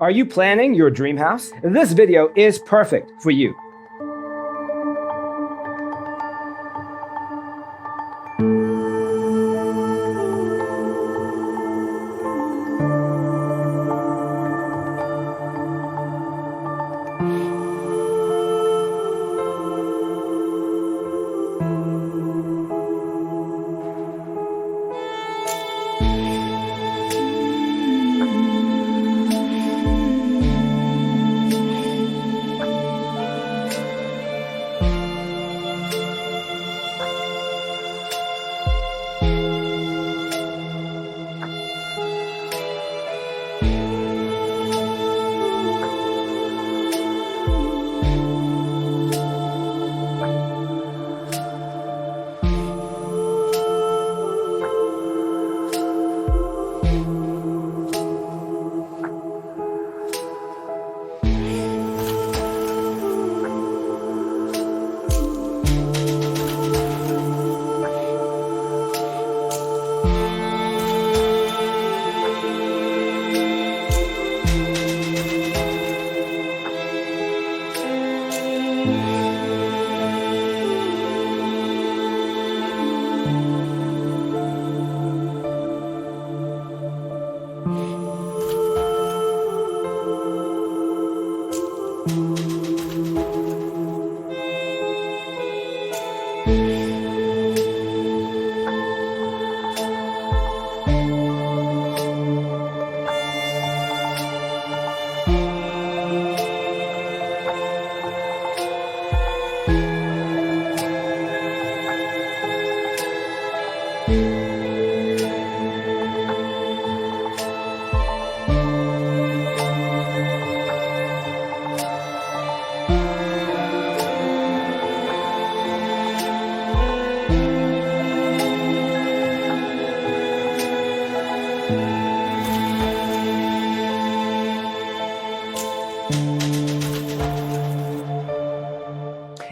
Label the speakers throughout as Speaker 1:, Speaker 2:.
Speaker 1: Are you planning your dream house? This video is perfect for you.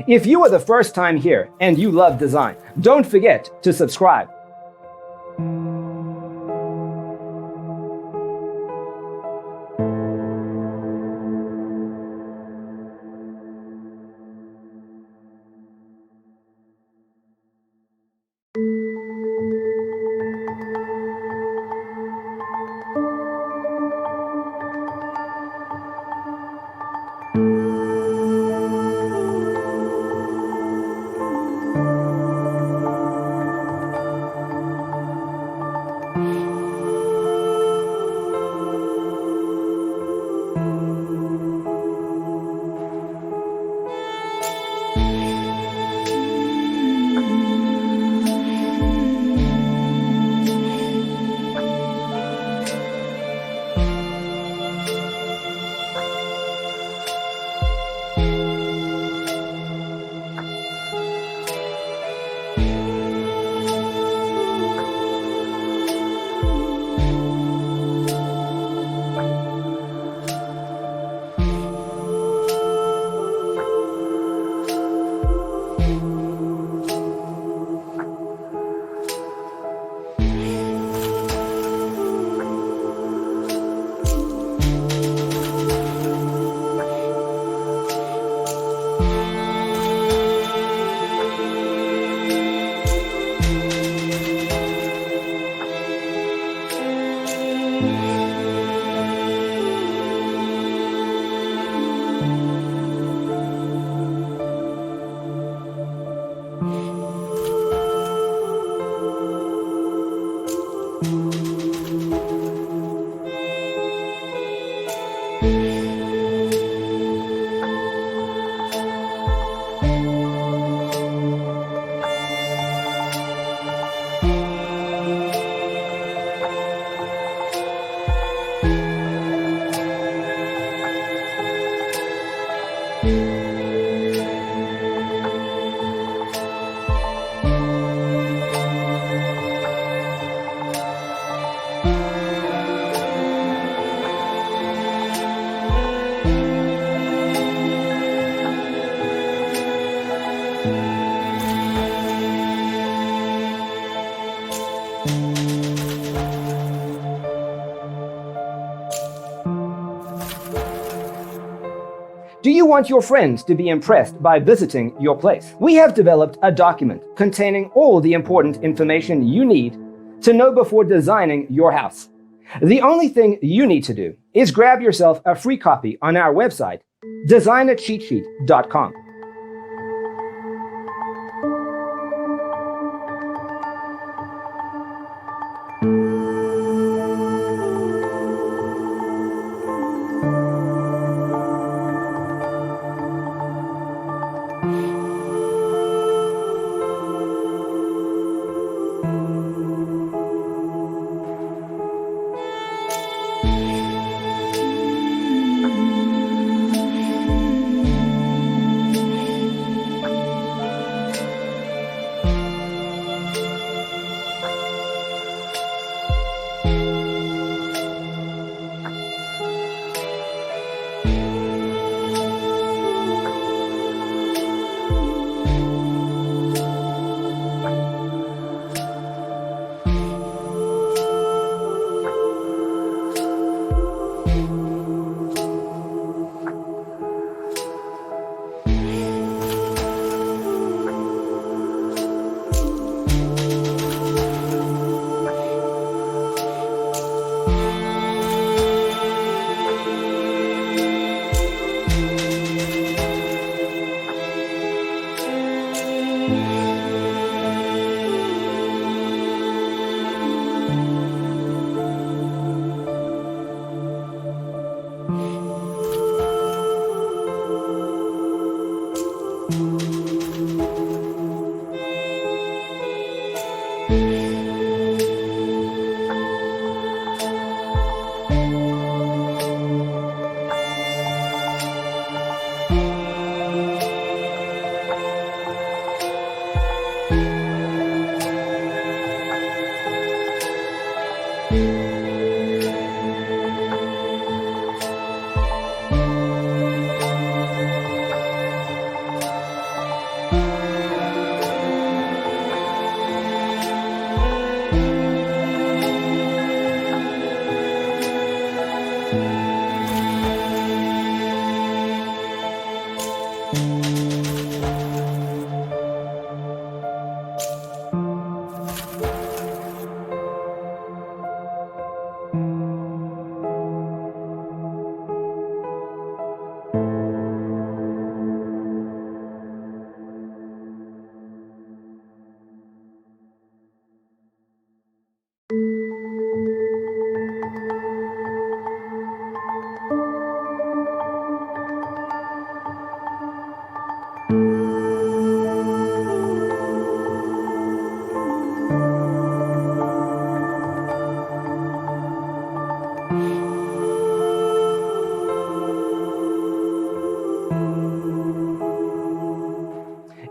Speaker 1: If you are the first time here and you love design, don't forget to subscribe. Do you want your friends to be impressed by visiting your place? We have developed a document containing all the important information you need to know before designing your house. The only thing you need to do is grab yourself a free copy on our website, designercheatsheet.com.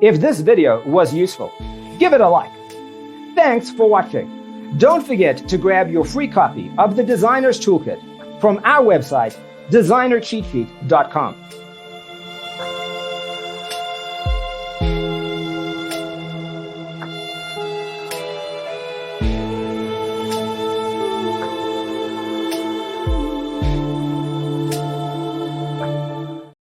Speaker 1: If this video was useful, give it a like. Thanks for watching. Don't forget to grab your free copy of the Designer's Toolkit from our website, designercheatsheet.com.